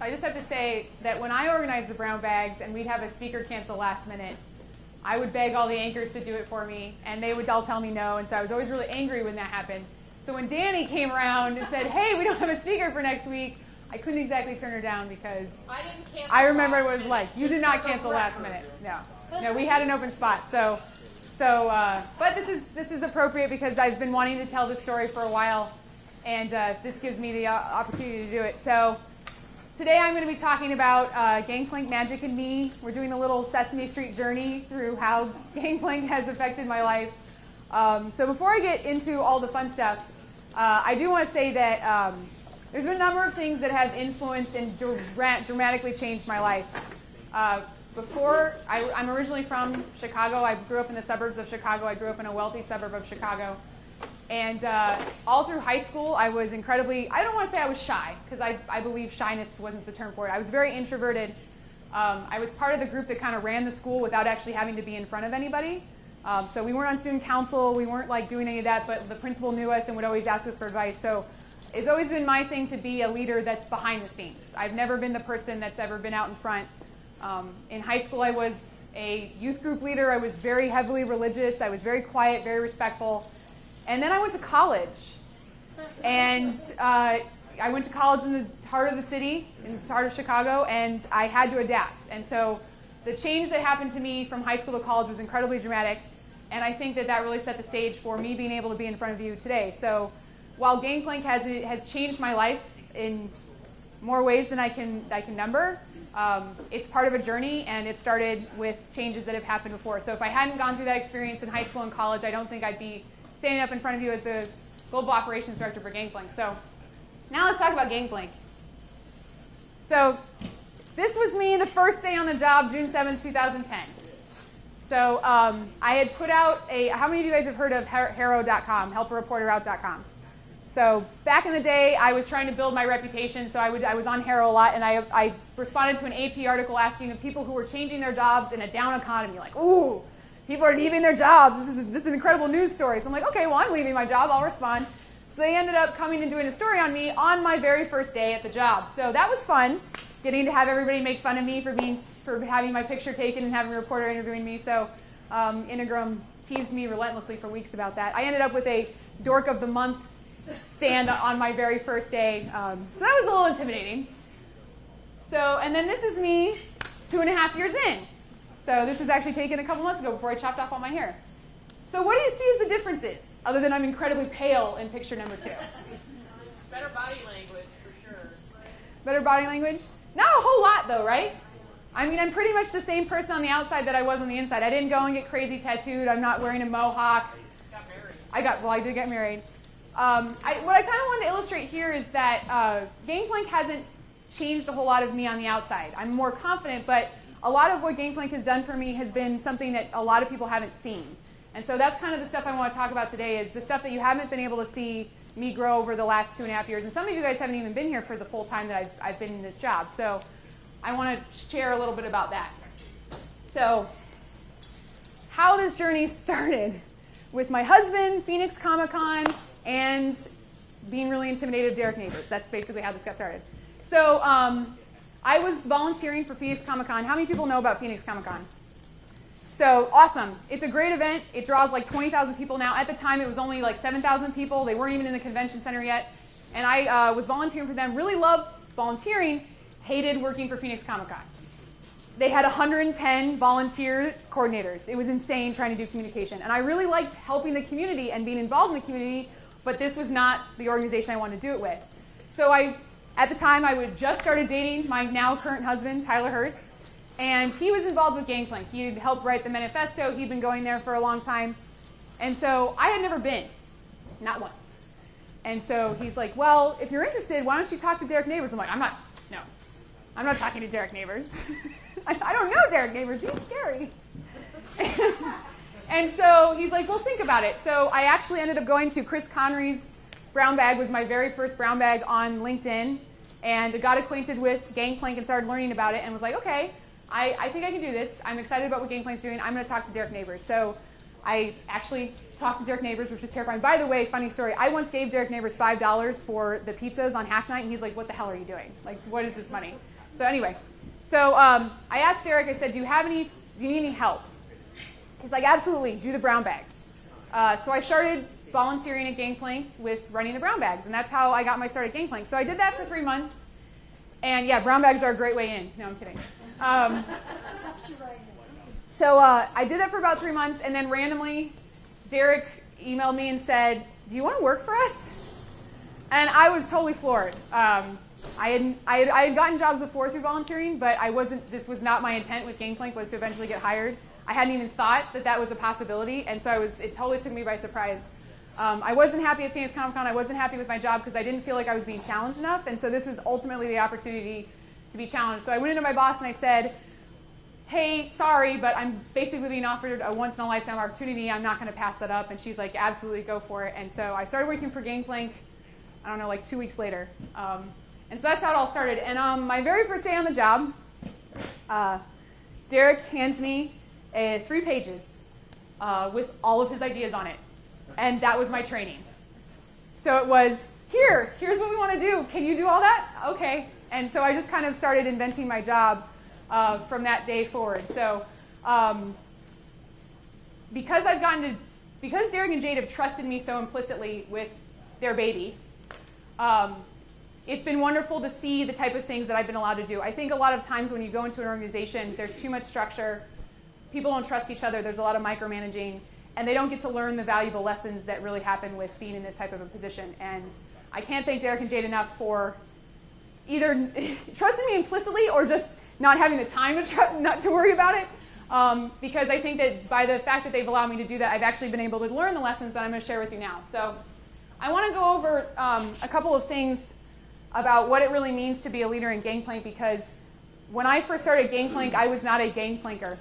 I just have to say that when I organized the brown bags and we'd have a speaker cancel last minute, I would beg all the anchors to do it for me, and they would all tell me no, and so I was always really angry when that happened. So when Danny came around and said, hey, we don't have a speaker for next week, I couldn't exactly turn her down because I remember what it was like. You did not cancel last minute. No, we had an open spot. But this is appropriate because I've been wanting to tell this story for a while, and this gives me the opportunity to do it. So today I'm going to be talking about Gangplank Magic and me. We're doing a little Sesame Street journey through how Gangplank has affected my life. So before I get into all the fun stuff, I do want to say that there's been a number of things that have influenced and dramatically changed my life. I'm originally from Chicago. I grew up in the suburbs of Chicago. I grew up in a wealthy suburb of Chicago. And all through high school, I was incredibly, I don't want to say I was shy, because I believe shyness wasn't the term for it. I was very introverted. I was part of the group that kind of ran the school without actually having to be in front of anybody. So we weren't on student council. We weren't like doing any of that, but the principal knew us and would always ask us for advice. So it's always been my thing to be a leader that's behind the scenes. I've never been the person that's ever been out in front. In high school, I was a youth group leader. I was very heavily religious. I was very quiet, very respectful. And then I went to college. And I went to college in the heart of the city, in the heart of Chicago, and I had to adapt. And so the change that happened to me from high school to college was incredibly dramatic. And I think that that really set the stage for me being able to be in front of you today. So while Gangplank has changed my life in more ways than I can number, it's part of a journey, and it started with changes that have happened before. So if I hadn't gone through that experience in high school and college, I don't think I'd be standing up in front of you as the Global Operations Director for Gangplank. So now let's talk about Gangplank. So this was me the first day on the job, June 7th, 2010. So I had put out how many of you guys have heard of HARO.com, helpareporterout.com? So back in the day, I was trying to build my reputation, so I was on HARO a lot, and I responded to an AP article asking of people who were changing their jobs in a down economy, like, ooh, people are leaving their jobs. This is an incredible news story. So I'm like, okay, well, I'm leaving my job. I'll respond. So they ended up coming and doing a story on me on my very first day at the job. So that was fun, getting to have everybody make fun of me for having my picture taken and having a reporter interviewing me. So Integrum teased me relentlessly for weeks about that. I ended up with a Dork of the Month stand on my very first day. So that was a little intimidating. So, and then this is me 2.5 years in. So this was actually taken a couple months ago before I chopped off all my hair. So what do you see as the differences, other than I'm incredibly pale in picture number 2? Better body language, for sure. Better body language? Not a whole lot, though, right? I mean, I'm pretty much the same person on the outside that I was on the inside. I didn't go and get crazy tattooed. I'm not wearing a mohawk. Got married. I did get married. What I kind of wanted to illustrate here is that Gangplank hasn't changed a whole lot of me on the outside. I'm more confident, but a lot of what Gangplank has done for me has been something that a lot of people haven't seen. And so that's kind of the stuff I want to talk about today, is the stuff that you haven't been able to see me grow over the last 2.5 years. And some of you guys haven't even been here for the full time that I've been in this job. So I want to share a little bit about that. So how this journey started with my husband, Phoenix Comic-Con, and being really intimidated of Derek Neighbors. That's basically how this got started. So I was volunteering for Phoenix Comic-Con. How many people know about Phoenix Comic-Con? So awesome. It's a great event. It draws like 20,000 people now. At the time, it was only like 7,000 people. They weren't even in the convention center yet. And I was volunteering for them. Really loved volunteering. Hated working for Phoenix Comic-Con. They had 110 volunteer coordinators. It was insane trying to do communication. And I really liked helping the community and being involved in the community, but this was not the organization I wanted to do it with. So at the time, I had just started dating my now current husband, Tyler Hurst, and he was involved with Gangplank. He had helped write the manifesto. He'd been going there for a long time. And so I had never been, not once. And so he's like, well, if you're interested, why don't you talk to Derek Neighbors? I'm like, I'm not talking to Derek Neighbors. I don't know Derek Neighbors. He's scary. And so he's like, well, think about it. So I actually ended up going to Chris Connery's brown bag. Was my very first brown bag on LinkedIn, and got acquainted with Gangplank and started learning about it and was like, okay, I think I can do this. I'm excited about what Gangplank's doing. I'm going to talk to Derek Neighbors. So I actually talked to Derek Neighbors, which was terrifying. By the way, funny story, I once gave Derek Neighbors $5 for the pizzas on Hack Night, and he's like, what the hell are you doing? Like, what is this money? So anyway, I asked Derek, I said, do you need any help? He's like, absolutely, do the brown bags. So I started volunteering at Gangplank with running the brown bags, and that's how I got my start at Gangplank. So I did that for 3 months, and yeah, brown bags are a great way in. No, I'm kidding. So I did that for about 3 months, and then randomly, Derek emailed me and said, do you want to work for us? And I was totally floored. I had gotten jobs before through volunteering, but this was not my intent with Gangplank, was to eventually get hired. I hadn't even thought that was a possibility, and so it totally took me by surprise. I wasn't happy at Phoenix Comic Con. I wasn't happy with my job because I didn't feel like I was being challenged enough, and so this was ultimately the opportunity to be challenged. So I went into my boss and I said, hey, sorry, but I'm basically being offered a once-in-a-lifetime opportunity. I'm not going to pass that up. And she's like, absolutely, go for it. And so I started working for Gangplank, I don't know, like 2 weeks later. And so that's how it all started. And my very first day on the job, Derek hands me 3 pages with all of his ideas on it. And that was my training. So it was, here's what we want to do. Can you do all that? Okay. And so I just kind of started inventing my job from that day forward. So because Derek and Jade have trusted me so implicitly with their baby, it's been wonderful to see the type of things that I've been allowed to do. I think a lot of times when you go into an organization, there's too much structure. People don't trust each other. There's a lot of micromanaging. And they don't get to learn the valuable lessons that really happen with being in this type of a position. And I can't thank Derek and Jade enough for either trusting me implicitly or just not having the time not to worry about it. Because I think that by the fact that they've allowed me to do that, I've actually been able to learn the lessons that I'm going to share with you now. So I want to go over a couple of things about what it really means to be a leader in Gangplank, because when I first started Gangplank, I was not a Gangplanker.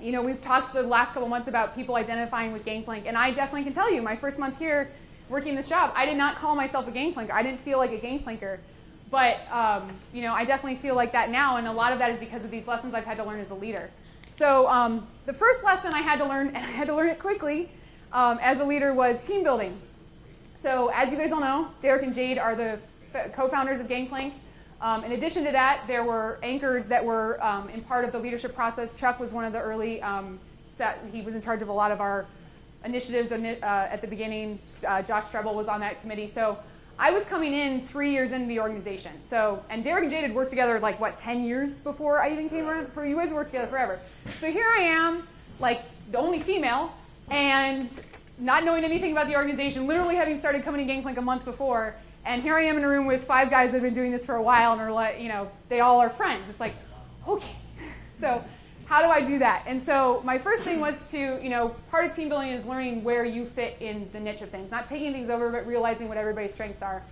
You know, we've talked the last couple months about people identifying with Gangplank, and I definitely can tell you, my first month here working this job, I did not call myself a Gangplanker. I didn't feel like a Gangplanker. But, you know, I definitely feel like that now, and a lot of that is because of these lessons I've had to learn as a leader. So the first lesson I had to learn, and I had to learn it quickly as a leader, was team building. So as you guys all know, Derek and Jade are the co-founders of Gangplank. In addition to that, there were anchors that were in part of the leadership process. Chuck was one of the early, he was in charge of a lot of our initiatives at the beginning. Josh Strebel was on that committee. So I was coming in 3 years into the organization. So, and Derek and Jade had worked together like, what, 10 years before I even came around? For you guys worked together forever. So here I am, like the only female, and not knowing anything about the organization, literally having started coming to Gangplank a month before. And here I am in a room with 5 guys that have been doing this for a while, and are like, you know, they all are friends. It's like, okay. So how do I do that? And so my first thing was to, you know, part of team building is learning where you fit in the niche of things, not taking things over, but realizing what everybody's strengths are.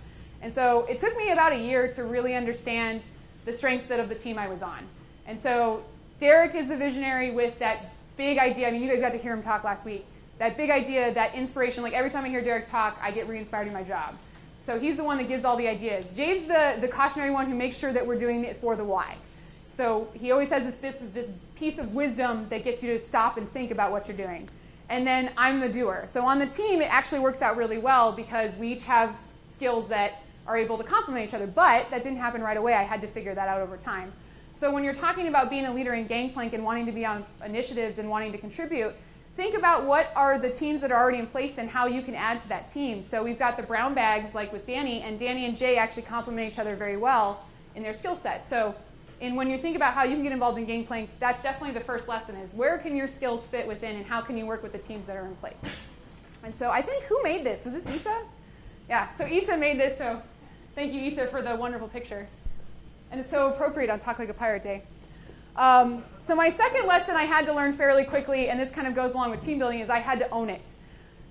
And so it took me about a year to really understand the strengths of the team I was on. And so Derek is the visionary with that big idea. I mean, you guys got to hear him talk last week. That big idea, that inspiration, like every time I hear Derek talk, I get re-inspired in my job. So he's the one that gives all the ideas. Jade's the cautionary one who makes sure that we're doing it for the why. So he always has this piece of wisdom that gets you to stop and think about what you're doing. And then I'm the doer. So on the team, it actually works out really well because we each have skills that are able to complement each other. But that didn't happen right away. I had to figure that out over time. So when you're talking about being a leader in Gangplank and wanting to be on initiatives and wanting to contribute, think about what are the teams that are already in place and how you can add to that team. So we've got the brown bags, like with Danny, and Danny and Jay actually complement each other very well in their skill set. So when you think about how you can get involved in Gangplank, that's definitely the first lesson is where can your skills fit within and how can you work with the teams that are in place. And so I think, who made this? Was this Ita? Yeah, so Ita made this, so thank you, Ita, for the wonderful picture. And it's so appropriate on Talk Like a Pirate Day. So my second lesson I had to learn fairly quickly, and this kind of goes along with team building, is I had to own it.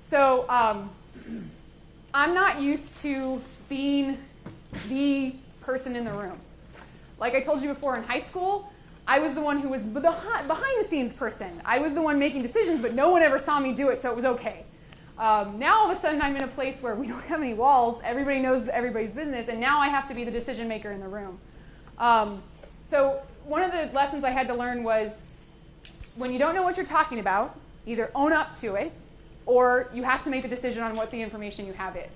So I'm not used to being the person in the room. Like I told you before, in high school, I was the one who was the behind-the-scenes person. I was the one making decisions, but no one ever saw me do it, so it was okay. Now all of a sudden I'm in a place where we don't have any walls, everybody knows everybody's business, and now I have to be the decision maker in the room. So one of the lessons I had to learn was when you don't know what you're talking about, either own up to it, or you have to make a decision on what the information you have is.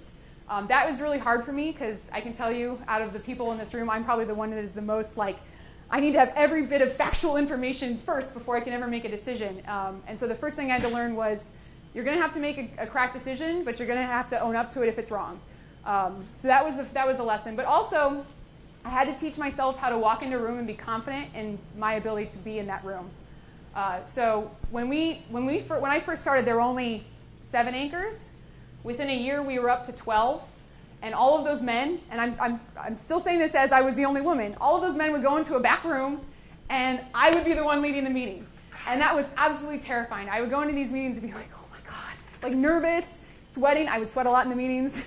That was really hard for me because I can tell you, out of the people in this room, I'm probably the one that is the most like, I need to have every bit of factual information first before I can ever make a decision. And so the first thing I had to learn was you're going to have to make a correct decision, but you're going to have to own up to it if it's wrong. So that was the lesson. But also, I had to teach myself how to walk into a room and be confident in my ability to be in that room. So when I first started, there were only 7 anchors. Within a year, we were up to 12. And all of those men, and I'm still saying this as I was the only woman, all of those men would go into a back room, and I would be the one leading the meeting. And that was absolutely terrifying. I would go into these meetings and be like, oh my God, like nervous, sweating. I would sweat a lot in the meetings.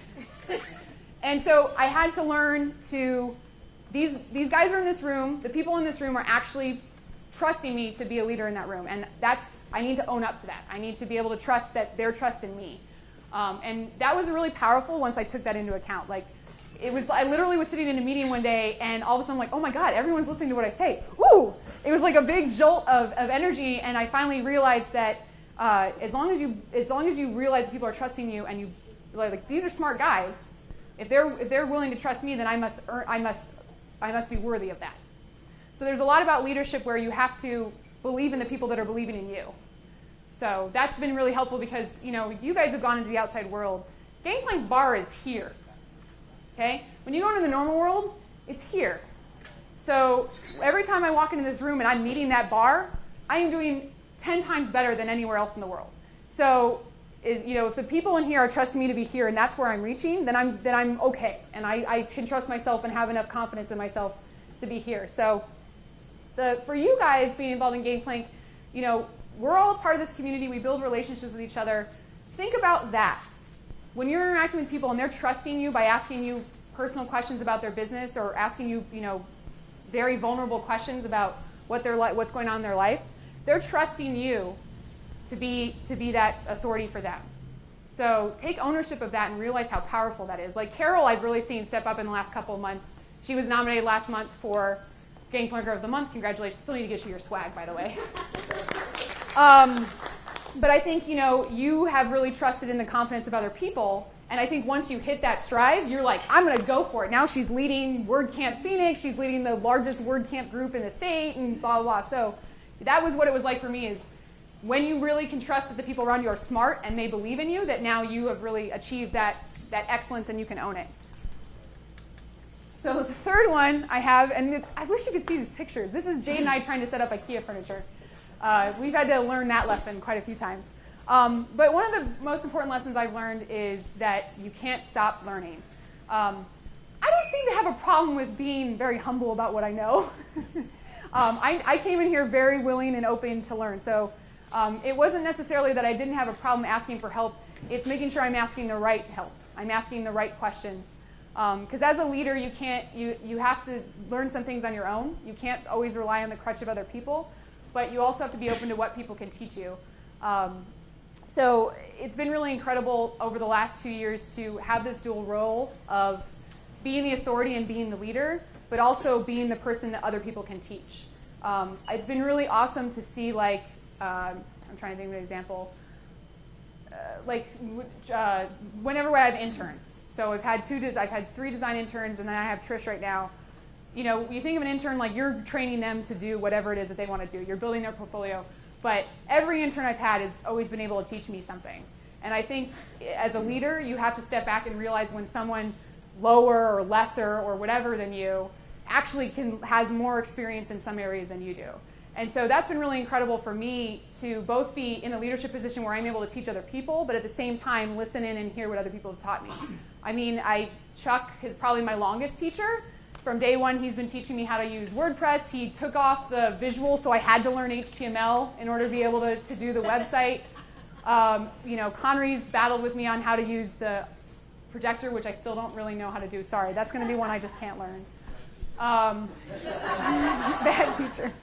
And so I had to learn to, these guys are in this room, the people in this room are actually trusting me to be a leader in that room. And I need to own up to that. I need to be able to trust that they're trusting me. And that was really powerful once I took that into account. Like, I literally was sitting in a meeting one day, and all of a sudden I'm like, oh my God, everyone's listening to what I say. Woo! It was like a big jolt of energy, and I finally realized that as long as you realize that people are trusting you, and you like these are smart guys, if they're willing to trust me, then I must be worthy of that. So there's a lot about leadership where you have to believe in the people that are believing in you. So that's been really helpful because, you guys have gone into the outside world. Gangplank's bar is here. Okay? When you go into the normal world, it's here. So every time I walk into this room and I'm meeting that bar, I am doing 10 times better than anywhere else in the world. So, if the people in here are trusting me to be here and that's where I'm reaching, then I'm okay. And I can trust myself and have enough confidence in myself to be here. So for you guys being involved in Gangplank, we're all a part of this community. We build relationships with each other. Think about that. When you're interacting with people and they're trusting you by asking you personal questions about their business or asking you, very vulnerable questions about what's going on in their life, they're trusting you to be that authority for them. So take ownership of that and realize how powerful that is. Like Carol, I've really seen step up in the last couple of months. She was nominated last month for Gangplanker of the Month. Congratulations. Still need to get you your swag, by the way. But I think, you have really trusted in the confidence of other people. And I think once you hit that stride, you're like, I'm going to go for it. Now she's leading WordCamp Phoenix. She's leading the largest WordCamp group in the state and blah, blah, blah. So that was what it was like for me is when you really can trust that the people around you are smart and they believe in you, that now you have really achieved that excellence and you can own it. So the third one I have, and I wish you could see these pictures. This is Jade and I trying to set up IKEA furniture. We've had to learn that lesson quite a few times. But one of the most important lessons I've learned is that you can't stop learning. I don't seem to have a problem with being very humble about what I know. I came in here very willing and open to learn. So it wasn't necessarily that I didn't have a problem asking for help. It's making sure I'm asking the right help. I'm asking the right questions. Because as a leader, you have to learn some things on your own. You can't always rely on the crutch of other people. But you also have to be open to what people can teach you. So it's been really incredible over the last 2 years to have this dual role of being the authority and being the leader, but also being the person that other people can teach. It's been really awesome to see, I'm trying to think of an example, whenever I have interns. So I've had 3 design interns, and then I have Trish right now. You think of an intern like you're training them to do whatever it is that they want to do. You're building their portfolio. But every intern I've had has always been able to teach me something. And I think as a leader, you have to step back and realize when someone lower or lesser or whatever than you actually has more experience in some areas than you do. And so that's been really incredible for me to both be in a leadership position where I'm able to teach other people, but at the same time listen in and hear what other people have taught me. I mean, Chuck is probably my longest teacher. From day one, he's been teaching me how to use WordPress. He took off the visual, so I had to learn HTML in order to be able to do the website. Connery's battled with me on how to use the projector, which I still don't really know how to do. Sorry, that's going to be one I just can't learn. Bad teacher.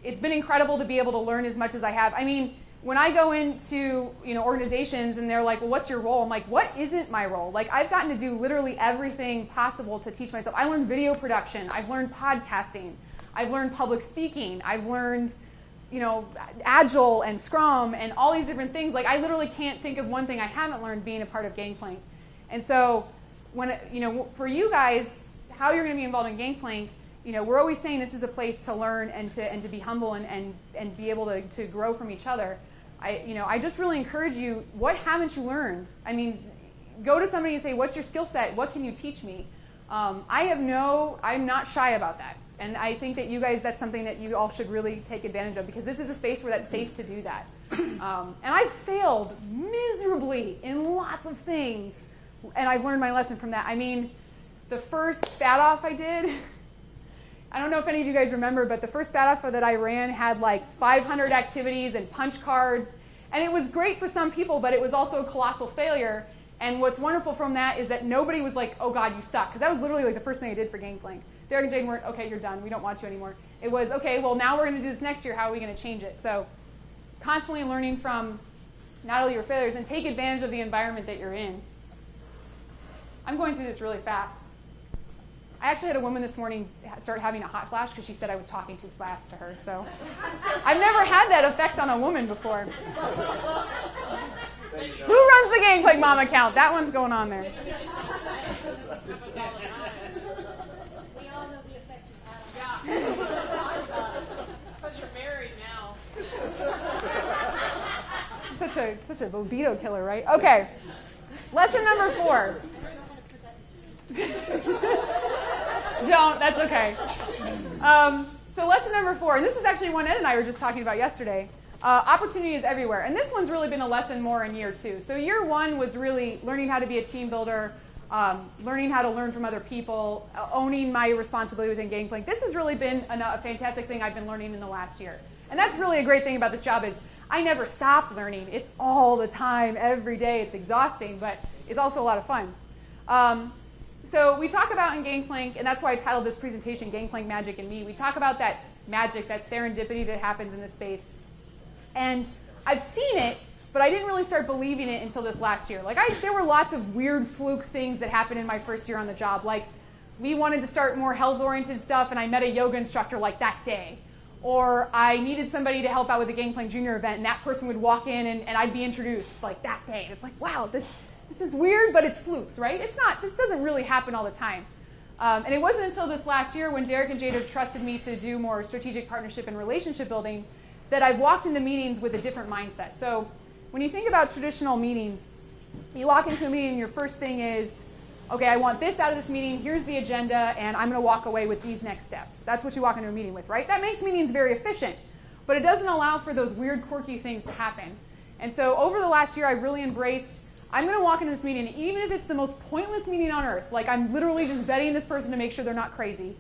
It's been incredible to be able to learn as much as I have. I mean, when I go into organizations and they're like, well, what's your role? I'm like, what isn't my role? Like, I've gotten to do literally everything possible to teach myself. I learned video production. I've learned podcasting. I've learned public speaking. I've learned, Agile and Scrum and all these different things. Like, I literally can't think of one thing I haven't learned being a part of Gangplank. And so for you guys, how you're going to be involved in Gangplank, we're always saying this is a place to learn and to be humble and be able to grow from each other. I just really encourage you, what haven't you learned? I mean, go to somebody and say, what's your skill set? What can you teach me? I'm not shy about that. And I think that you guys, that's something that you all should really take advantage of, because this is a space where that's safe to do that. And I've failed miserably in lots of things, and I've learned my lesson from that. I mean, the first Spat Off I did, I don't know if any of you guys remember, but the first Spat Off that I ran had like 500 activities and punch cards, and it was great for some people, but it was also a colossal failure. And what's wonderful from that is that nobody was like, oh God, you suck, because that was literally like the first thing I did for Gangplank. Derek and Jane weren't, okay, you're done, we don't want you anymore. It was, okay, well now we're going to do this next year, how are we going to change it? So constantly learning from not only your failures, and take advantage of the environment that you're in. I'm going through this really fast. I actually had a woman this morning start having a hot flash because she said I was talking too fast to her. So I've never had that effect on a woman before. Who runs the Gangplank Mom account? That one's going on there. We all know the effect you've had on us. Because you're married now. Such a libido killer, right? Okay. Lesson number 4. Don't. That's okay. So lesson number 4, and this is actually one Ed and I were just talking about yesterday. Opportunity is everywhere. And this one's really been a lesson more in year 2. So year 1 was really learning how to be a team builder, learning how to learn from other people, owning my responsibility within Gangplank. This has really been a fantastic thing I've been learning in the last year. And that's really a great thing about this job is I never stop learning. It's all the time, every day. It's exhausting, but it's also a lot of fun. So we talk about in Gangplank, and that's why I titled this presentation Gangplank Magic and Me. We talk about that magic, that serendipity that happens in this space. And I've seen it, but I didn't really start believing it until this last year. There were lots of weird fluke things that happened in my first year on the job. Like, we wanted to start more health-oriented stuff, and I met a yoga instructor like that day. Or I needed somebody to help out with the Gangplank Junior event, and that person would walk in, and I'd be introduced like that day. And it's like, wow, this is weird, but it's flukes, right? It's not. This doesn't really happen all the time. And it wasn't until this last year when Derek and Jada trusted me to do more strategic partnership and relationship building that I've walked into meetings with a different mindset. So when you think about traditional meetings, you walk into a meeting and your first thing is, okay, I want this out of this meeting, here's the agenda, and I'm going to walk away with these next steps. That's what you walk into a meeting with, right? That makes meetings very efficient, but it doesn't allow for those weird, quirky things to happen. And so over the last year, I've really embraced, I'm going to walk into this meeting, and even if it's the most pointless meeting on earth, like I'm literally just vetting this person to make sure they're not crazy,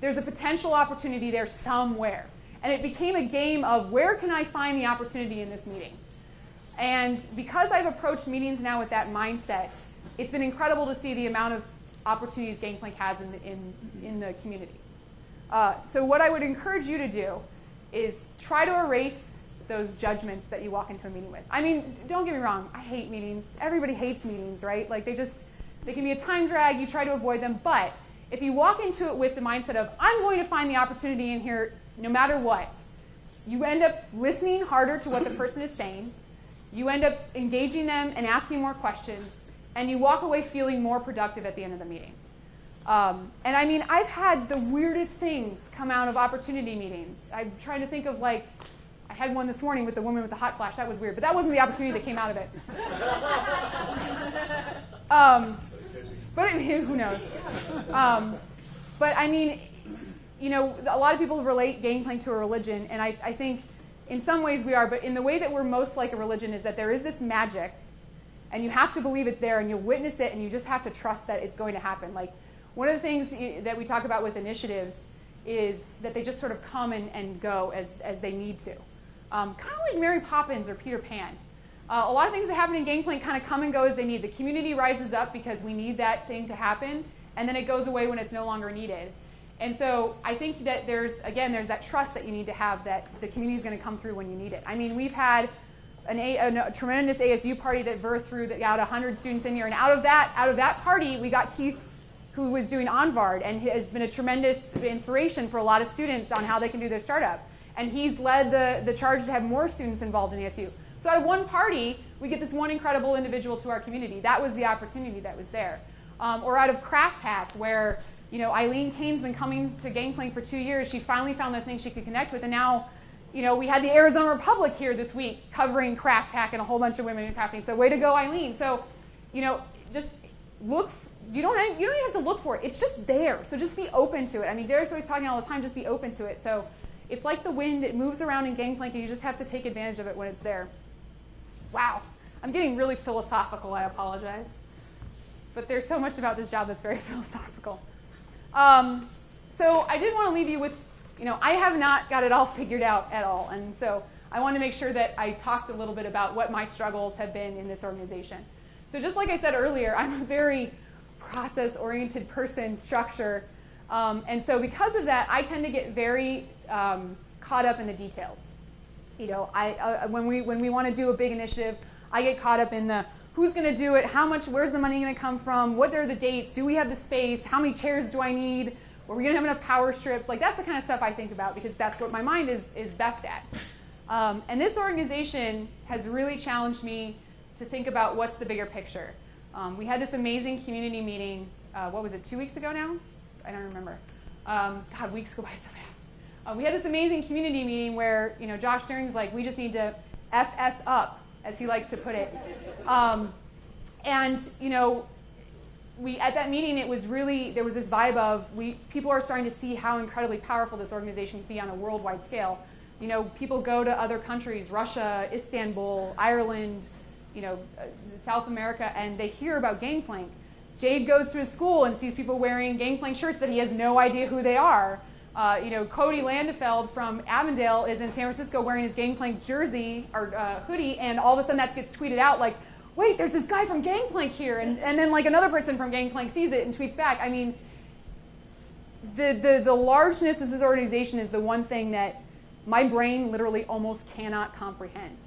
there's a potential opportunity there somewhere. And it became a game of where can I find the opportunity in this meeting? And because I've approached meetings now with that mindset, it's been incredible to see the amount of opportunities Gangplank has in the community. So what I would encourage you to do is try to erase those judgments that you walk into a meeting with. I mean, don't get me wrong, I hate meetings. Everybody hates meetings, right? Like they can be a time drag, you try to avoid them, but if you walk into it with the mindset of, I'm going to find the opportunity in here no matter what, you end up listening harder to what the person is saying, you end up engaging them and asking more questions, and you walk away feeling more productive at the end of the meeting. And I mean, I've had the weirdest things come out of opportunity meetings. I'm trying to think of I had one this morning with the woman with the hot flash. That was weird, but that wasn't the opportunity that came out of it. But who knows? But I mean, a lot of people relate Gangplank to a religion, and I think in some ways we are, but in the way that we're most like a religion is that there is this magic, and you have to believe it's there, and you'll witness it, and you just have to trust that it's going to happen. Like, one of the things that we talk about with initiatives is that they just sort of come and go as they need to. Kind of like Mary Poppins or Peter Pan. A lot of ththings that happen in Gangplank kind of come and go as they need. The community rises up because we need that thing to happen, and then it goes away when it's no longer needed. And so I think that there's that trust that you need to have that the community is going to come through when you need it. I mean, we've had a tremendous ASU party that birthed through that got 100 students in here, and out of that party, we got Keith, who was doing OnVard, and has been a tremendous inspiration for a lot of students on how they can do their startup. And he's led the charge to have more students involved in ASU. So out of one party, we get this one incredible individual to our community. That was the opportunity that was there. Or out of Craft Hack, where Eileen Kane's been coming to Gangplank for 2 years. She finally found the thing she could connect with, and now we had the Arizona Republic here this week covering Craft Hack and a whole bunch of women in crafting. So way to go, Eileen. So just look. You don't even have to look for it. It's just there. So just be open to it. I mean, Derek's always talking all the time. Just be open to it. So it's like the wind. It moves around in Gangplank, and you just have to take advantage of it when it's there. Wow. I'm getting really philosophical. I apologize. But there's so much about this job that's very philosophical. So I did want to leave you with, I have not got it all figured out at all. And so I want to make sure that I talked a little bit about what my struggles have been in this organization. So just like I said earlier, I'm a very process-oriented person, structure. And so because of that, I tend to get very caught up in the details. When we want to do a big initiative, I get caught up in the who's going to do it, how much, where's the money going to come from, what are the dates, do we have the space, how many chairs do I need, are we going to have enough power strips? Like, that's the kind of stuff I think about because that's what my mind is best at. And this organization has really challenged me to think about what's the bigger picture. We had this amazing community meeting, what was it, 2 weeks ago now? I don't remember. God, weeks go by so fast. We had this amazing community meeting where, Josh Stering's like, we just need to FS up, as he likes to put it. At that meeting, it was really, there was this vibe of, people are starting to see how incredibly powerful this organization can be on a worldwide scale. People go to other countries, Russia, Istanbul, Ireland, South America, and they hear about Gangplank. Jade goes to his school and sees people wearing Gangplank shirts that he has no idea who they are. Cody Landefeld from Avondale is in San Francisco wearing his Gangplank jersey or hoodie, and all of a sudden that gets tweeted out like, wait, there's this guy from Gangplank here, and then like another person from Gangplank sees it and tweets back. I mean, the largeness of this organization is the one thing that my brain literally almost cannot comprehend.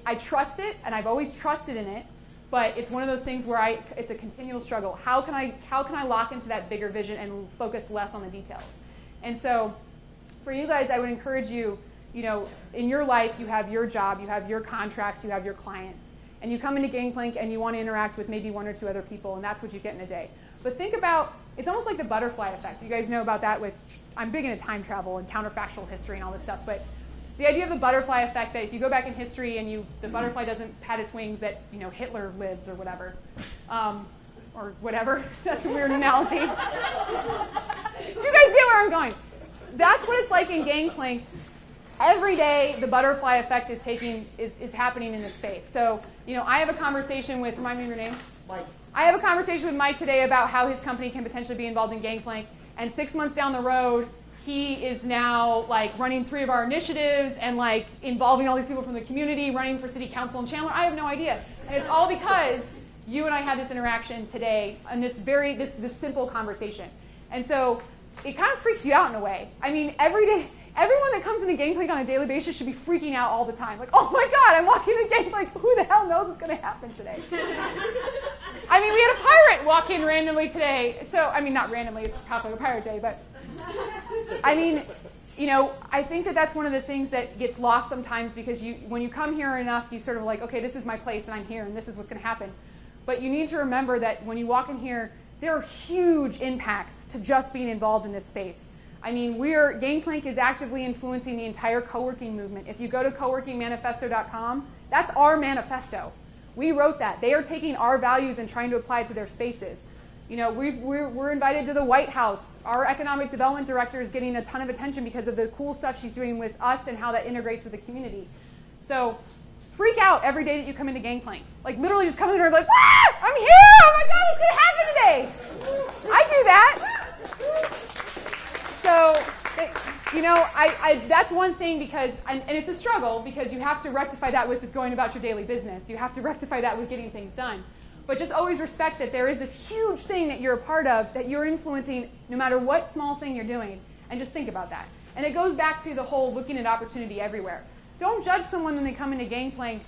I trust it, and I've always trusted in it, but it's one of those things where it's a continual struggle. How can I lock into that bigger vision and focus less on the details? And so for you guys, I would encourage you, in your life, you have your job, you have your contracts, you have your clients. And you come into Gangplank and you want to interact with maybe 1 or 2 other people, and that's what you get in a day. But think about, it's almost like the butterfly effect. You guys know about that I'm big into time travel and counterfactual history and all this stuff, but the idea of the butterfly effect, that if you go back in history and the butterfly doesn't pat its wings, that Hitler lives or whatever. Or whatever. That's a weird analogy. You guys get where I'm going. That's what it's like in Gangplank. Every day, the butterfly effect is happening in this space. So, I have a conversation with, remind me of your name? Mike. I have a conversation with Mike today about how his company can potentially be involved in Gangplank. And 6 months down the road, he is now running 3 of our initiatives and involving all these people from the community, running for city council in Chandler. I have no idea. And it's all because you and I had this interaction today on this simple conversation. And so it kind of freaks you out in a way. I mean, every day, everyone that comes into Gangplank on a daily basis should be freaking out all the time. Like, oh my God, I'm walking into Gangplank. Who the hell knows what's going to happen today? I mean, we had a pirate walk in randomly today. So, I mean, not randomly, it's Catholic Pirate Day, but I mean, I think that's one of the things that gets lost sometimes because when you come here enough, you sort of okay, this is my place and I'm here and this is what's going to happen. But you need to remember that when you walk in here, there are huge impacts to just being involved in this space. I mean, Gangplank is actively influencing the entire co-working movement. If you go to coworkingmanifesto.com, that's our manifesto. We wrote that. They are taking our values and trying to apply it to their spaces. We're invited to the White House. Our economic development director is getting a ton of attention because of the cool stuff she's doing with us and how that integrates with the community. So freak out every day that you come into Gangplank. Literally just come in there and be like, "Wow, I'm here! Oh my God, what's going to happen today?" I do that. So, that's one thing because, and it's a struggle because you have to rectify that with going about your daily business. You have to rectify that with getting things done. But just always respect that there is this huge thing that you're a part of that you're influencing no matter what small thing you're doing. And just think about that. And it goes back to the whole looking at opportunity everywhere. Don't judge someone when they come into Gangplank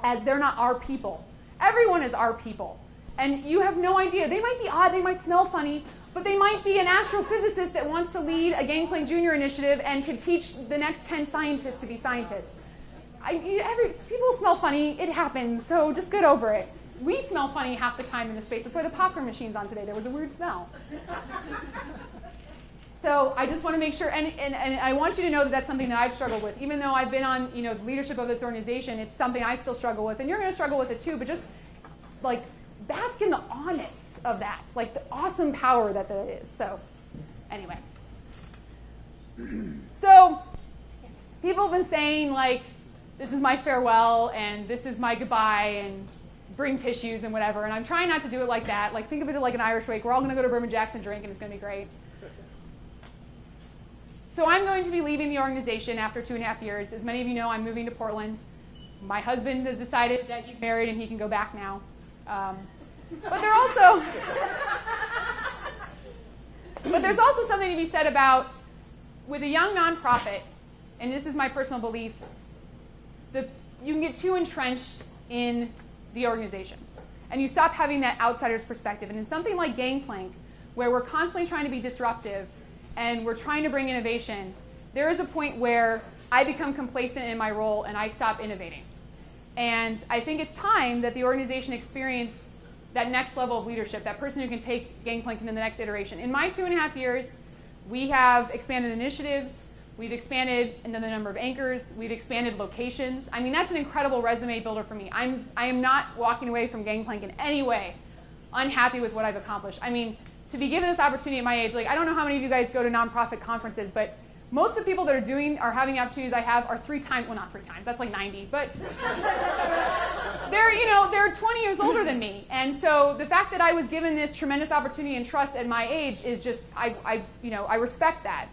as they're not our people. Everyone is our people. And you have no idea. They might be odd, they might smell funny, but they might be an astrophysicist that wants to lead a Gangplank Junior initiative and could teach the next 10 scientists to be scientists. People smell funny, it happens, so just get over it. we smell funny half the time in the space. That's why the popcorn machine's on today. There was a weird smell. So I just want to make sure, and I want you to know that that's something that I've struggled with. Even though I've been on, the leadership of this organization, it's something I still struggle with, and you're going to struggle with it too. But just like bask in the honest of that, like the awesome power that is. So anyway, so people have been saying like, this is my farewell and this is my goodbye and bring tissues and whatever. And I'm trying not to do it like that. Like think of it like an Irish wake. We're all going to go to Bourbon Jack's and drink, and it's going to be great. So I'm going to be leaving the organization after 2.5 years. As many of you know, I'm moving to Portland. My husband has decided that he's married and he can go back now. But there's also something to be said about, with a young nonprofit, and this is my personal belief, you can get too entrenched in the organization. And you stop having that outsider's perspective. And in something like Gangplank, where we're constantly trying to be disruptive, and we're trying to bring innovation, there is a point where I become complacent in my role and I stop innovating. And I think it's time that the organization experience that next level of leadership, that person who can take Gangplank into the next iteration. In my 2.5 years, we have expanded initiatives, we've expanded into the number of anchors, we've expanded locations. I mean, that's an incredible resume builder for me. I am not walking away from Gangplank in any way unhappy with what I've accomplished. I mean, to be given this opportunity at my age, like I don't know how many of you guys go to nonprofit conferences, but most of the people that are having the opportunities I have are 3 times, well not 3 times, that's like 90, but they're 20 years older than me. And so the fact that I was given this tremendous opportunity and trust at my age is just, I respect that.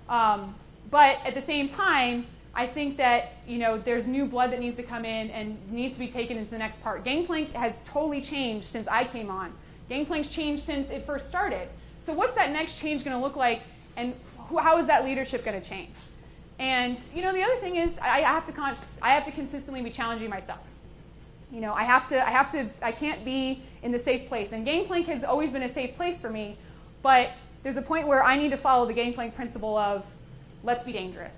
But at the same time, I think that, there's new blood that needs to come in and needs to be taken into the next part. Gangplank has totally changed since I came on. Gangplank's changed since it first started. So what's that next change going to look like, and how is that leadership going to change? And the other thing is I have to consistently be challenging myself. I can't be in the safe place. And Gangplank has always been a safe place for me, but there's a point where I need to follow the Gangplank principle of let's be dangerous.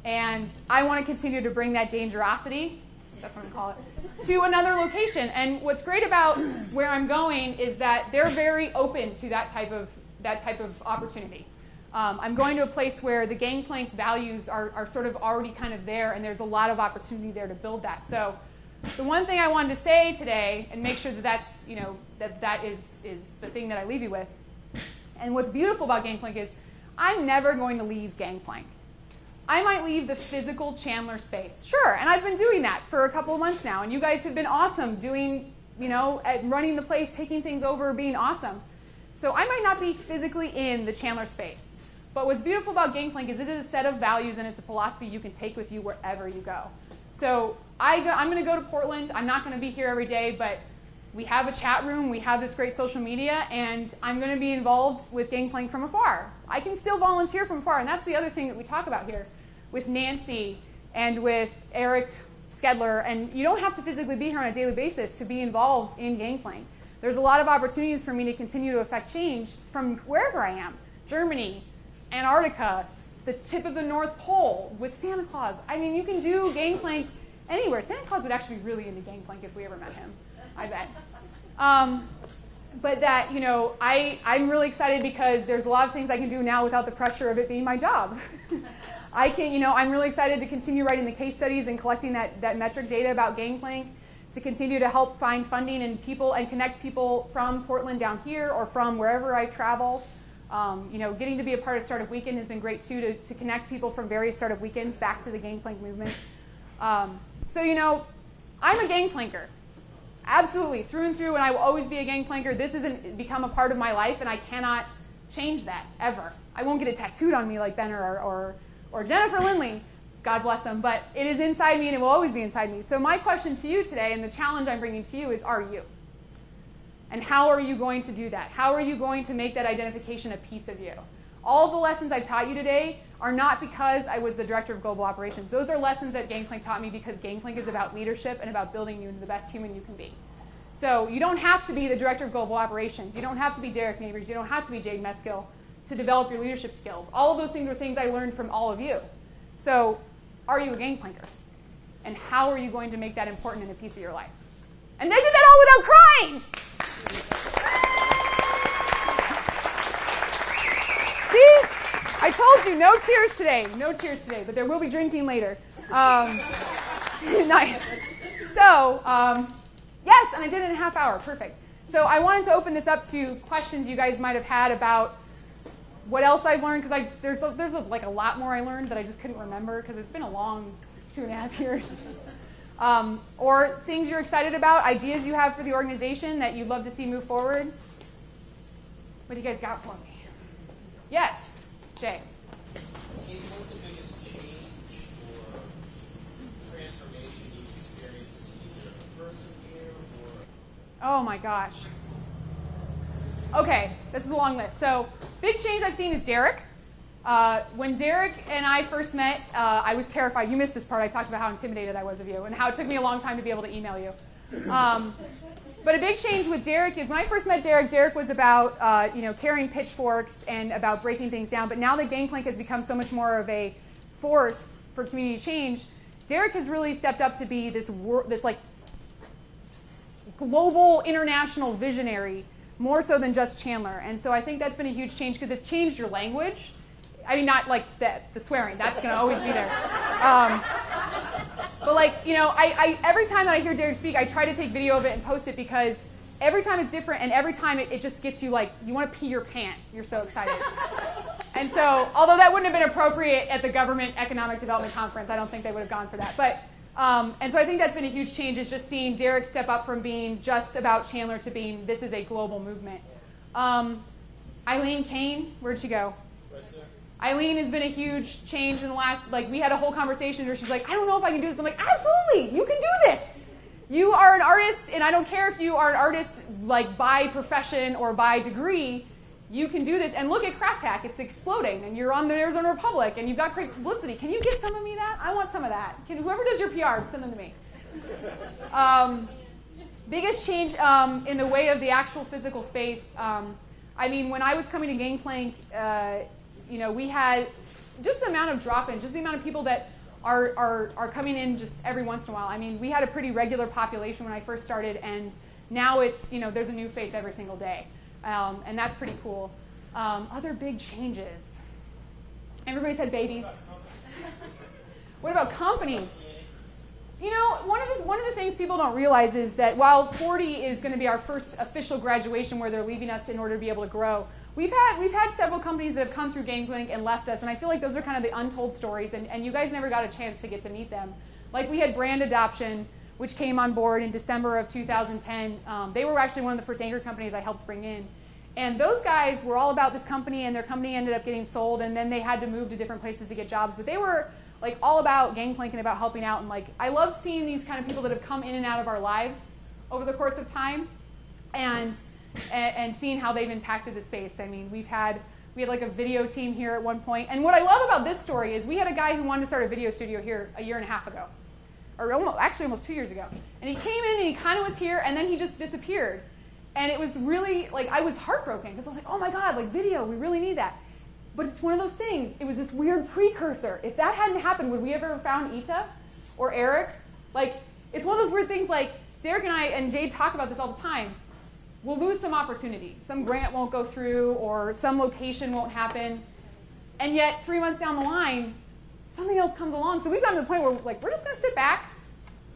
And I want to continue to bring that dangerosity, that's what I'm going to call it, to another location. And what's great about where I'm going is that they're very open to that type of opportunity. I'm going to a place where the Gangplank values are sort of already kind of there, and there's a lot of opportunity there to build that. So the one thing I wanted to say today, and make sure that that is the thing that I leave you with, and what's beautiful about Gangplank is I'm never going to leave Gangplank. I might leave the physical Chandler space. Sure, and I've been doing that for a couple of months now, and you guys have been awesome doing, running the place, taking things over, being awesome. So I might not be physically in the Chandler space. But what's beautiful about Gangplank is it is a set of values and it's a philosophy you can take with you wherever you go. So I'm going to go to Portland. I'm not going to be here every day, but we have a chat room, we have this great social media, and I'm going to be involved with Gangplank from afar. I can still volunteer from afar, and that's the other thing that we talk about here with Nancy and with Eric Skedler, and you don't have to physically be here on a daily basis to be involved in Gangplank. There's a lot of opportunities for me to continue to affect change from wherever I am. Germany, Antarctica, the tip of the North Pole, with Santa Claus. I mean, you can do Gangplank anywhere. Santa Claus would actually be really into Gangplank if we ever met him, I bet. But that, I'm really excited because there's a lot of things I can do now without the pressure of it being my job. I'm really excited to continue writing the case studies and collecting that metric data about Gangplank, to continue to help find funding and connect people from Portland down here or from wherever I travel. Getting to be a part of Startup Weekend has been great too, to connect people from various Startup Weekends back to the Gangplank movement. I'm a Gangplanker. Absolutely, through and through, and I will always be a Gangplanker. This has become a part of my life, and I cannot change that, ever. I won't get it tattooed on me like Ben or Jennifer Lindley, God bless them, but it is inside me and it will always be inside me. So my question to you today, and the challenge I'm bringing to you, is are you? And how are you going to do that? How are you going to make that identification a piece of you? All of the lessons I've taught you today are not because I was the director of global operations. Those are lessons that Gangplank taught me because Gangplank is about leadership and about building you into the best human you can be. So you don't have to be the director of global operations. You don't have to be Derek Neighbors. You don't have to be Jade Meskill to develop your leadership skills. All of those things are things I learned from all of you. So are you a Gangplanker? And how are you going to make that important in a piece of your life? And they did that all without crying. See? I told you, no tears today. No tears today, but there will be drinking later. Nice. So, yes, and I did it in a half hour. Perfect. So I wanted to open this up to questions you guys might have had about what else I've learned, because there's like a lot more I learned that I just couldn't remember because it's been a long 2.5 years. Or things you're excited about, ideas you have for the organization that you'd love to see move forward. What do you guys got for me? Yes, Jay. What's the biggest change or transformation you've experienced in either a person here or? Oh my gosh. Okay, this is a long list. So, big change I've seen is Derek. When Derek and I first met, I was terrified. You missed this part. I talked about how intimidated I was of you and how it took me a long time to be able to email you. But a big change with Derek is when I first met Derek, Derek was about carrying pitchforks and about breaking things down. But now that Gangplank has become so much more of a force for community change, Derek has really stepped up to be this like global international visionary, more so than just Chandler. And so I think that's been a huge change because it's changed your language. I mean, not like the swearing. That's going to always be there. But like, I every time that I hear Derek speak, I try to take video of it and post it because every time it's different and every time it just gets you like, you want to pee your pants. You're so excited. And so, although that wouldn't have been appropriate at the Government Economic Development Conference, I don't think they would have gone for that. But, and so I think that's been a huge change, is just seeing Derek step up from being just about Chandler to being, this is a global movement. Eileen Kane, where'd she go? Eileen has been a huge change in the last, we had a whole conversation where she's like, I don't know if I can do this. I'm like, absolutely, you can do this. You are an artist, and I don't care if you are an artist by profession or by degree, you can do this. And look at Craft Hack, it's exploding, and you're on the Arizona Republic, and you've got great publicity. Can you get some of me that? I want some of that. Whoever does your PR, send them to me. Biggest change in the way of the actual physical space. When I was coming to Gangplank, we had just the amount of drop-in, just the amount of people that are coming in just every once in a while. I mean, we had a pretty regular population when I first started, and now it's, there's a new face every single day. And that's pretty cool. Other big changes. Everybody said babies. What about companies? One of the things people don't realize is that while 40 is going to be our first official graduation where they're leaving us in order to be able to grow, we've had several companies that have come through Gangplank and left us, and I feel like those are kind of the untold stories, and you guys never got a chance to get to meet them. Like we had Brand Adoption, which came on board in December of 2010. They were actually one of the first anchor companies I helped bring in. And those guys were all about this company, and their company ended up getting sold, and then they had to move to different places to get jobs. But they were all about Gangplank and about helping out. And I love seeing these kind of people that have come in and out of our lives over the course of time, and seeing how they've impacted the space. I mean, we had a video team here at one point. And what I love about this story is we had a guy who wanted to start a video studio here a year and a half ago, or almost 2 years ago. And he came in and he kind of was here, and then he just disappeared. And it was really, I was heartbroken because I was like, oh my God, video, we really need that. But it's one of those things. It was this weird precursor. If that hadn't happened, would we have ever found Ita or Eric? It's one of those weird things Derek and I and Jade talk about this all the time. We'll lose some opportunity. Some grant won't go through, or some location won't happen. And yet, 3 months down the line, something else comes along. So we've gotten to the point where we're just going to sit back.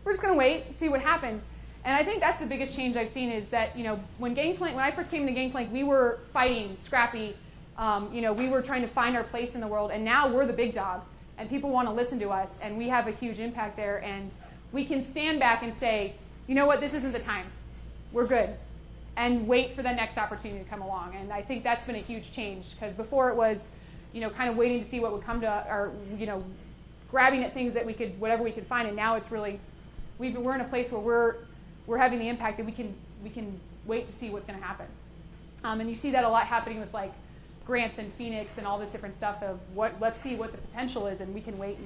We're just going to wait and see what happens. And I think that's the biggest change I've seen is that, when I first came to Gangplank, we were fighting, scrappy. We were trying to find our place in the world. And now we're the big dog. And people want to listen to us. And we have a huge impact there. And we can stand back and say, you know what, this isn't the time. We're good. And wait for the next opportunity to come along. And I think that's been a huge change, because before it was, kind of waiting to see what would come to, or, grabbing at things that whatever we could find. And now it's really, we're in a place where we're having the impact that we can wait to see what's going to happen. And you see that a lot happening with grants in Phoenix and all this different stuff of let's see what the potential is, and we can wait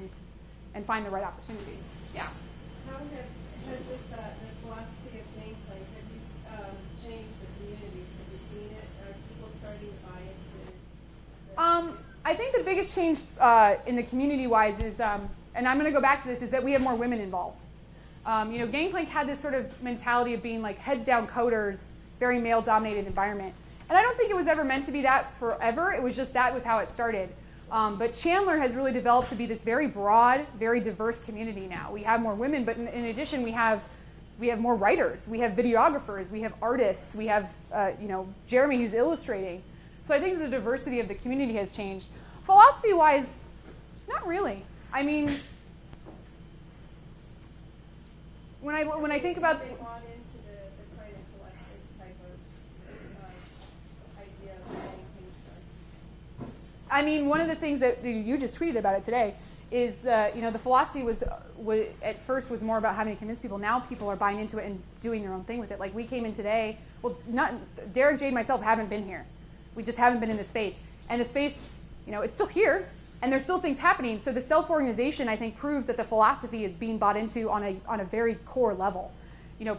and find the right opportunity. Yeah. How has this the philosophy of Gangplank, have you changed the communities? Have you seen it? Are people starting to buy into it? I think the biggest change in the community-wise is, and I'm going to go back to this, is that we have more women involved. Gangplank had this sort of mentality of being like heads down coders, very male-dominated environment. And I don't think it was ever meant to be that forever. It was just that was how it started. But Chandler has really developed to be this very broad, very diverse community now. We have more women, but in addition, we have more writers. We have videographers. We have artists. We have, Jeremy who's illustrating. So I think the diversity of the community has changed. Philosophy-wise, not really. I mean, when I think about... They bought into the kind of collective type of idea of getting things done. I mean, one of the things that you just tweeted about it today is the philosophy was at first was more about having to convince people. Now people are buying into it and doing their own thing with it. Like we came in today. Well, not Derek, Jade, myself haven't been here. We just haven't been in the space. And the space, it's still here, and there's still things happening. So the self-organization, I think, proves that the philosophy is being bought into on a very core level.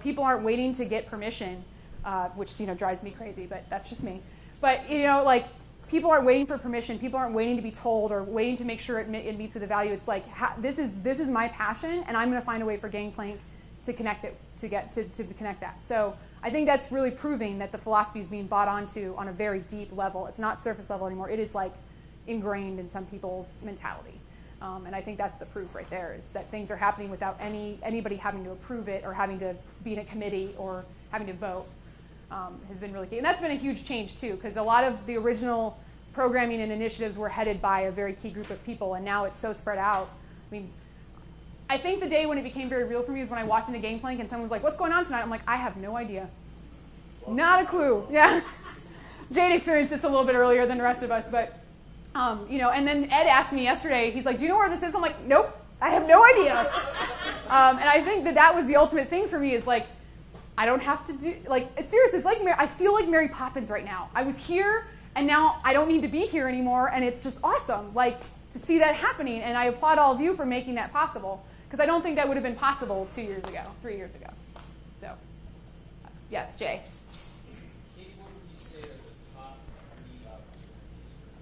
People aren't waiting to get permission, which drives me crazy, but that's just me. But people aren't waiting for permission. People aren't waiting to be told or waiting to make sure it meets with the value. It's like this is my passion, and I'm going to find a way for Gangplank to connect it to connect that. So I think that's really proving that the philosophy is being bought onto on a very deep level. It's not surface level anymore. It is like ingrained in some people's mentality. And I think that's the proof right there, is that things are happening without anybody having to approve it or having to be in a committee or having to vote. Has been really key. And that's been a huge change too, because a lot of the original programming and initiatives were headed by a very key group of people, and now it's so spread out. I mean, I think the day when it became very real for me was when I walked into Gangplank and someone was like, "What's going on tonight?" I'm like, I have no idea. Not a clue. Yeah. Jade experienced this a little bit earlier than the rest of us, but and then Ed asked me yesterday, he's like, "Do you know where this is?" I'm like, "Nope, I have no idea." And I think that was the ultimate thing for me, is like, I don't have to do, seriously, it's like, I feel like Mary Poppins right now. I was here, and now I don't need to be here anymore, and it's just awesome, to see that happening, and I applaud all of you for making that possible, because I don't think that would have been possible 2 years ago, 3 years ago. So, yes, Jay. Katie, what would you say are the top 3 opportunities for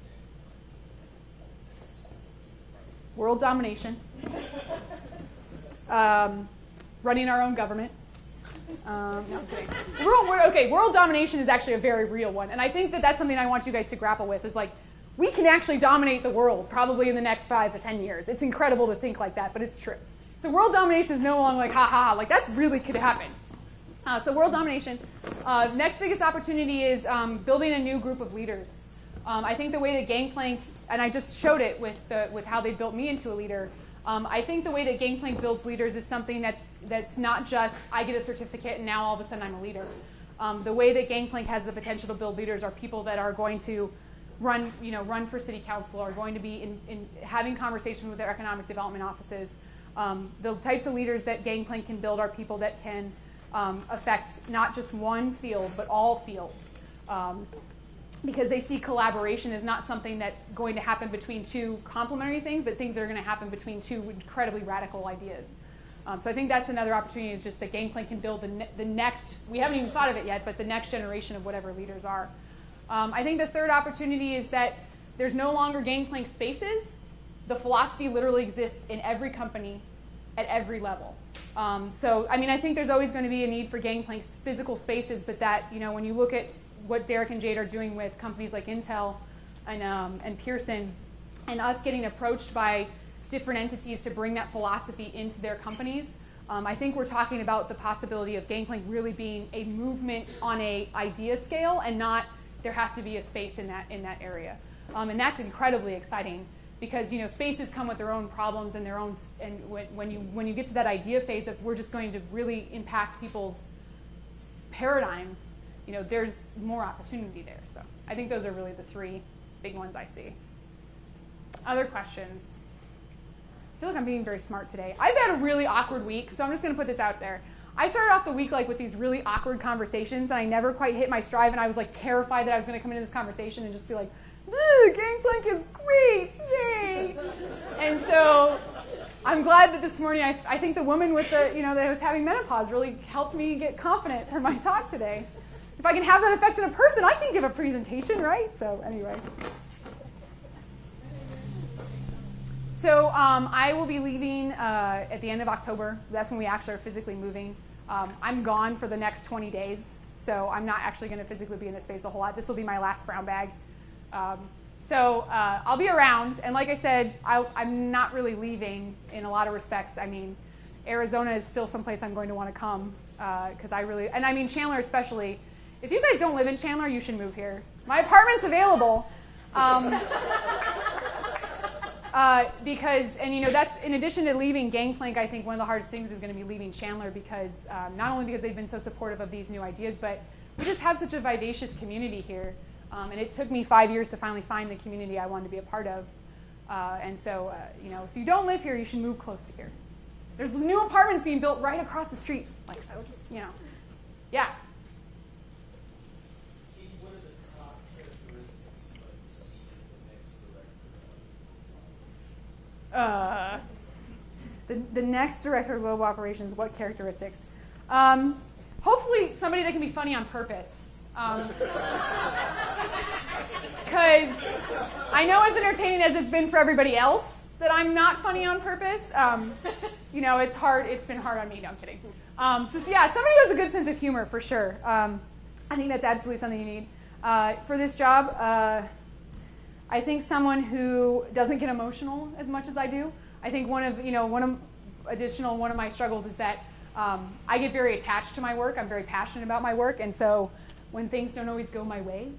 Gangplank? World domination. Running our own government. No, I'm kidding. World domination is actually a very real one. And I think that's something I want you guys to grapple with, is we can actually dominate the world probably in the next 5 to 10 years. It's incredible to think like that, but it's true. So world domination is no longer that really could happen. So world domination. Next biggest opportunity is building a new group of leaders. I think the way that Gangplank, and I just showed it with how they built me into a leader, I think the way that Gangplank builds leaders is something that's not just I get a certificate and now all of a sudden I'm a leader. The way that Gangplank has the potential to build leaders are people that are going to run for city council, are going to be in having conversations with their economic development offices. The types of leaders that Gangplank can build are people that can affect not just one field but all fields. Because they see collaboration as not something that's going to happen between 2 complementary things, but things that are going to happen between 2 incredibly radical ideas. So I think that's another opportunity, is just that Gangplank can build the next, we haven't even thought of it yet, but the next generation of whatever leaders are. I think the third opportunity is that there's no longer Gangplank spaces. The philosophy literally exists in every company at every level. I think there's always going to be a need for Gangplank's physical spaces, but that, when you look at what Derek and Jade are doing with companies like Intel and Pearson, and us getting approached by different entities to bring that philosophy into their companies, I think we're talking about the possibility of Gangplank really being a movement on a idea scale, and not there has to be a space in that area. And that's incredibly exciting, because spaces come with their own problems and their own, and when you get to that idea phase of we're just going to really impact people's paradigms, there's more opportunity there. So I think those are really the 3 big ones I see. Other questions? I feel like I'm being very smart today. I've had a really awkward week, so I'm just going to put this out there. I started off the week with these really awkward conversations, and I never quite hit my stride, and I was terrified that I was going to come into this conversation and just be like, Gangplank is great, yay! And so I'm glad that this morning, I think the woman with that was having menopause really helped me get confident for my talk today. If I can have that effect in a person, I can give a presentation, right? So anyway. So I will be leaving at the end of October. That's when we actually are physically moving. I'm gone for the next 20 days, so I'm not actually going to physically be in this space a whole lot. This will be my last brown bag. So I'll be around, and like I said, I'm not really leaving in a lot of respects. I mean, Arizona is still someplace I'm going to want to come because I really, and I mean Chandler especially. If you guys don't live in Chandler, you should move here. My apartment's available. Because, and you know, that's in addition to leaving Gangplank, I think one of the hardest things is going to be leaving Chandler because not only because they've been so supportive of these new ideas, but we just have such a vivacious community here. And it took me 5 years to finally find the community I wanted to be a part of. And so, you know, if you don't live here, you should move close to here. There's new apartments being built right across the street. Like, so just, you know, yeah. What are the top characteristics you'd like to see in the next director of operations? The next director of global operations, what characteristics? Hopefully somebody that can be funny on purpose. Because I know as entertaining as it's been for everybody else that I'm not funny on purpose. You know, it's hard. It's been hard on me. No, I'm kidding. So yeah, somebody who has a good sense of humor for sure. I think that's absolutely something you need for this job. I think someone who doesn't get emotional as much as I do. I think one of my struggles is that I get very attached to my work. I'm very passionate about my work, and so when things don't always go my way,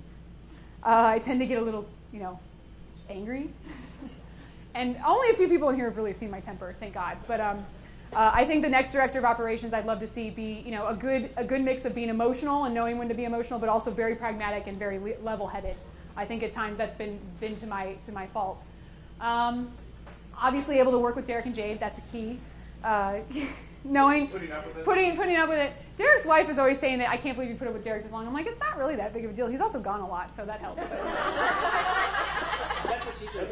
I tend to get a little, you know, angry. And only a few people in here have really seen my temper, thank God. But I think the next director of operations I'd love to see be, you know, a good mix of being emotional and knowing when to be emotional, but also very pragmatic and very level-headed. I think at times that's been to my fault. Obviously, able to work with Derek and Jade, that's a key. Knowing putting up with it. Derek's wife is always saying that I can't believe you put up with Derek this long. I'm like, it's not really that big of a deal. He's also gone a lot, so that helps. That's what she says.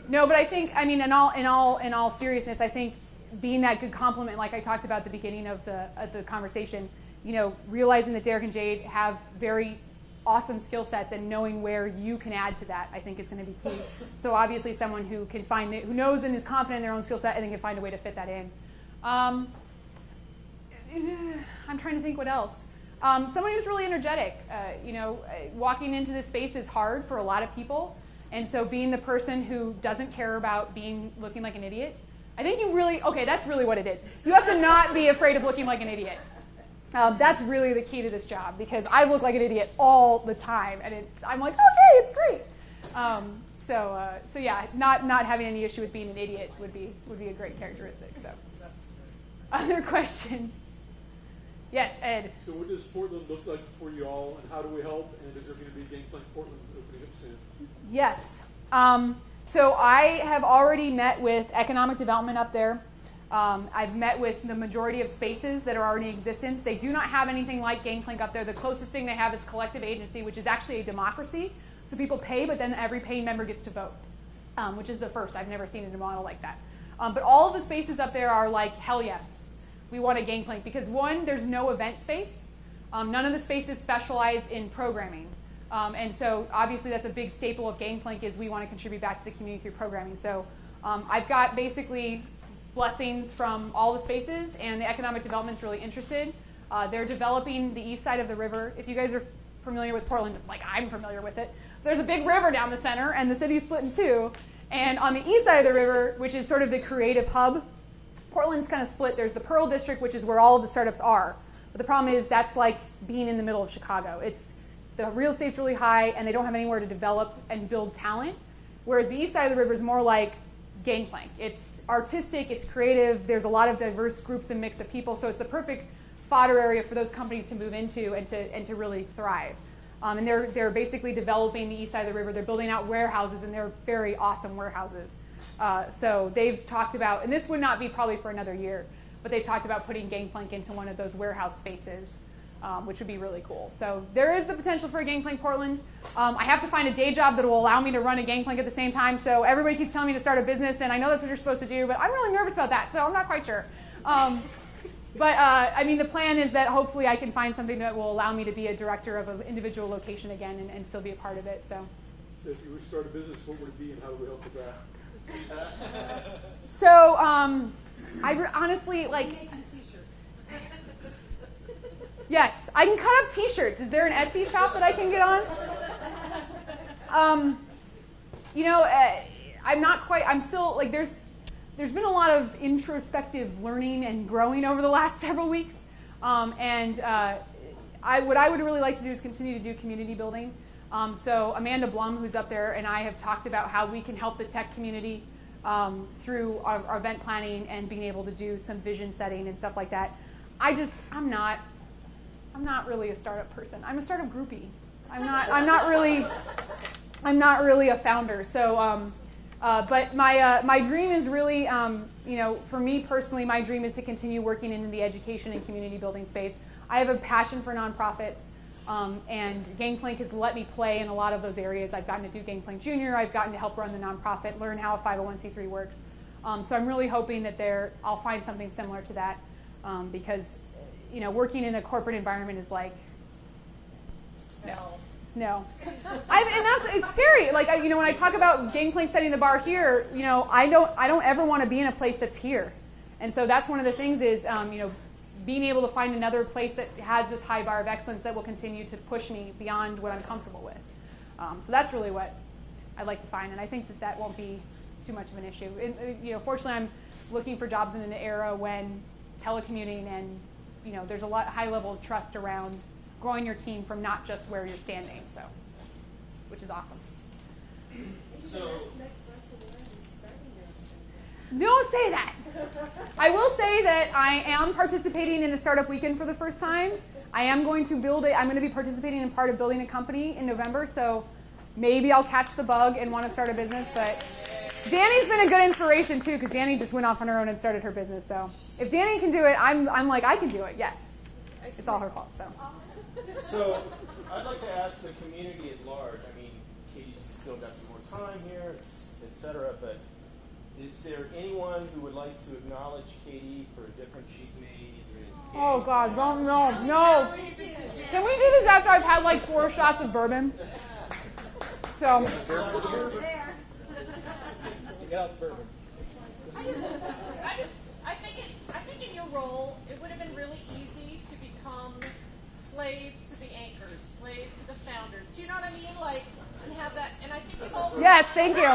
No, but I think, I mean, in all seriousness, I think being that good complement, like I talked about at the beginning of the conversation, you know, realizing that Derek and Jade have very awesome skill sets and knowing where you can add to that, I think is going to be key. So obviously someone who can find it, who knows and is confident in their own skill set and then can find a way to fit that in. I'm trying to think what else. Someone who's really energetic. You know, walking into this space is hard for a lot of people. And so being the person who doesn't care about looking like an idiot, I think you really, okay, that's really what it is. You have to not be afraid of looking like an idiot. That's really the key to this job because I look like an idiot all the time, and I'm like, okay, it's great. So yeah, not having any issue with being an idiot would be a great characteristic. So, other questions? Yes, Ed. So what does Portland look like for you all, and how do we help? And is there going to be Gangplank Portland opening up soon? Yes. So I have already met with economic development up there. I've met with the majority of spaces that are already in existence. They do not have anything like Gangplank up there. The closest thing they have is collective agency, which is actually a democracy. So people pay, but then every paying member gets to vote, which is the first. I've never seen a model like that. But all of the spaces up there are like, hell yes, we want a Gangplank. Because one, there's no event space. None of the spaces specialize in programming. And so obviously that's a big staple of Gangplank is we want to contribute back to the community through programming. So I've got basically blessings from all the spaces, and the economic development's really interested. They're developing the east side of the river. If you guys are familiar with Portland, like I'm familiar with it, there's a big river down the center, and the city's split in two. And on the east side of the river, which is sort of the creative hub, Portland's kind of split. There's the Pearl District, which is where all of the startups are. But the problem is that's like being in the middle of Chicago. The real estate's really high, and they don't have anywhere to develop and build talent. Whereas the east side of the river is more like Gangplank. It's artistic, it's creative, there's a lot of diverse groups and mix of people, so it's the perfect fodder area for those companies to move into and to really thrive. And they're basically developing the east side of the river. They're building out warehouses, and they're very awesome warehouses. So they've talked about, and this would not be probably for another year, but they've talked about putting Gangplank into one of those warehouse spaces, which would be really cool. So there is the potential for a Gangplank Portland. I have to find a day job that will allow me to run a Gangplank at the same time. So everybody keeps telling me to start a business, and I know that's what you're supposed to do, but I'm really nervous about that, so I'm not quite sure. I mean, the plan is that hopefully I can find something that will allow me to be a director of an individual location again and still be a part of it. So So if you were to start a business, what would it be and how do we help with that? So, honestly, like, Making t-shirts. yes, I can cut up t-shirts. Is there an Etsy shop that I can get on? I'm still, like, there's been a lot of introspective learning and growing over the last several weeks. What I would really like to do is continue to do community building. So Amanda Blum, who's up there, and I have talked about how we can help the tech community through our event planning and being able to do some vision setting and stuff like that. I'm not really a startup person. I'm a startup groupie. I'm not really a founder. So, but my dream is really, for me personally, my dream is to continue working in the education and community building space. I have a passion for nonprofits, and Gangplank has let me play in a lot of those areas. I've gotten to do Gangplank Junior. I've gotten to help run the nonprofit, learn how a 501c3 works. So I'm really hoping that I'll find something similar to that, because working in a corporate environment is like, no. It's scary. Like, when I talk about Gangplank setting the bar here, I don't ever want to be in a place that's here. And so that's one of the things is, being able to find another place that has this high bar of excellence that will continue to push me beyond what I'm comfortable with. So that's really what I'd like to find, and I think that won't be too much of an issue. Fortunately, I'm looking for jobs in an era when telecommuting and there's a high level of trust around growing your team from not just where you're standing, so which is awesome. So, don't say that. I will say that I am participating in a startup weekend for the first time. I am going to I'm going to be participating in part of building a company in November, so maybe I'll catch the bug and want to start a business. But Danny's been a good inspiration too, because Danny just went off on her own and started her business. So if Danny can do it, I'm like, I can do it. Yes, it's all her fault. So I'd like to ask the community at large. I mean, Katie's still got some more time here, et cetera, but is there anyone who would like to acknowledge Katie for a difference she's made? Oh God, no. Can we do this after I've had like 4 shots of bourbon? So. I think in your role, it would have been really easy to become slave to the anchors, slave to the founders. Do you know what I mean? Like, and have that. And I think you've always. Yes, thank you.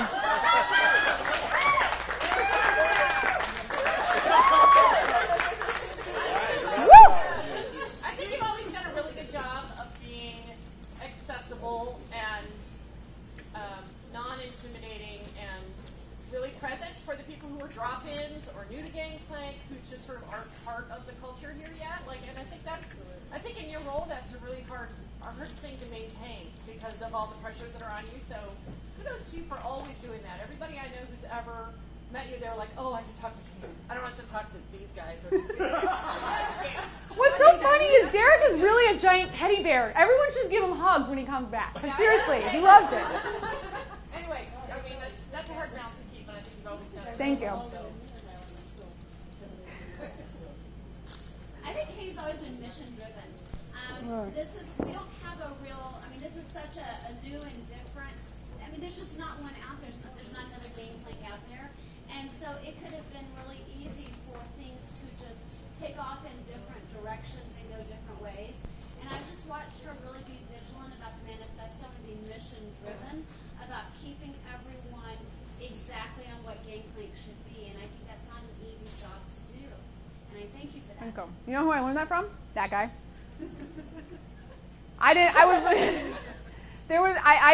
I think you've always done a really good job of being accessible and non-intimidating and really present for the people who are drop-ins or new to Gangplank who just sort of aren't part of the culture here yet. And I think in your role that's a really hard thing to maintain because of all the pressures that are on you. So kudos to you for always doing that. Everybody I know who's ever met you, they're like, oh, I can talk to you. I don't have to talk to these guys. What's so funny is Derek is really a giant teddy bear. Everyone should just give him hugs when he comes back. But seriously, he loves it. Anyway, I mean, that's a hard balance to keep, and I think you've always done it. Thank you. I think Katie's always been mission driven. We don't have a real, this is such a new and different, there's just not one out there. There's not another Gangplank out there. And so it could have been really easy for things to just take off in different directions and go different ways. And I just watched her really be vigilant about the manifesto and be mission driven about keeping everyone exactly on what Gangplank should be. And I think that's not an easy job to do. And I thank you for that. You know who I learned that from? That guy. I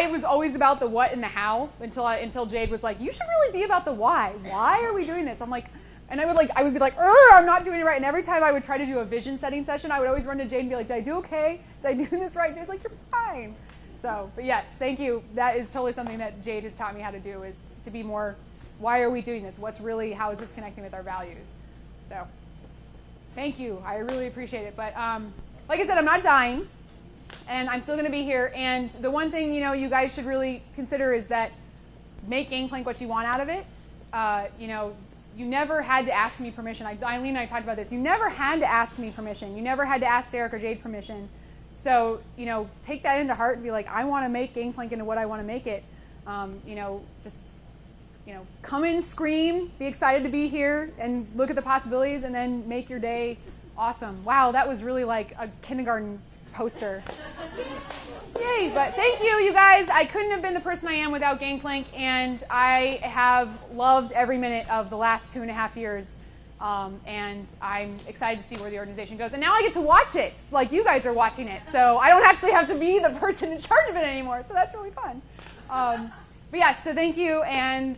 was always about the what and the how until Jade was like, you should really be about the why. Why are we doing this? I'm like, and I would be like, I'm not doing it right. And every time I would try to do a vision setting session, I would always run to Jade and be like, did I do okay? Did I do this right? Jade's like, you're fine. So, but yes, thank you. That is totally something that Jade has taught me how to do, is to be more, why are we doing this? How is this connecting with our values? So, thank you. I really appreciate it. But like I said, I'm not dying. And I'm still going to be here. And the one thing, you guys should really consider is that make Gangplank what you want out of it. You never had to ask me permission. Eileen and I talked about this. You never had to ask me permission. You never had to ask Derek or Jade permission. So, take that into heart and be like, I want to make Gangplank into what I want to make it. Just come in, scream, be excited to be here, and look at the possibilities, and then make your day awesome. Wow, that was really like a kindergarten poster. Yay, but thank you, you guys. I couldn't have been the person I am without Gangplank, and I have loved every minute of the last 2.5 years, and I'm excited to see where the organization goes. And now I get to watch it, like you guys are watching it, so I don't actually have to be the person in charge of it anymore, so that's really fun. But yeah, so thank you, and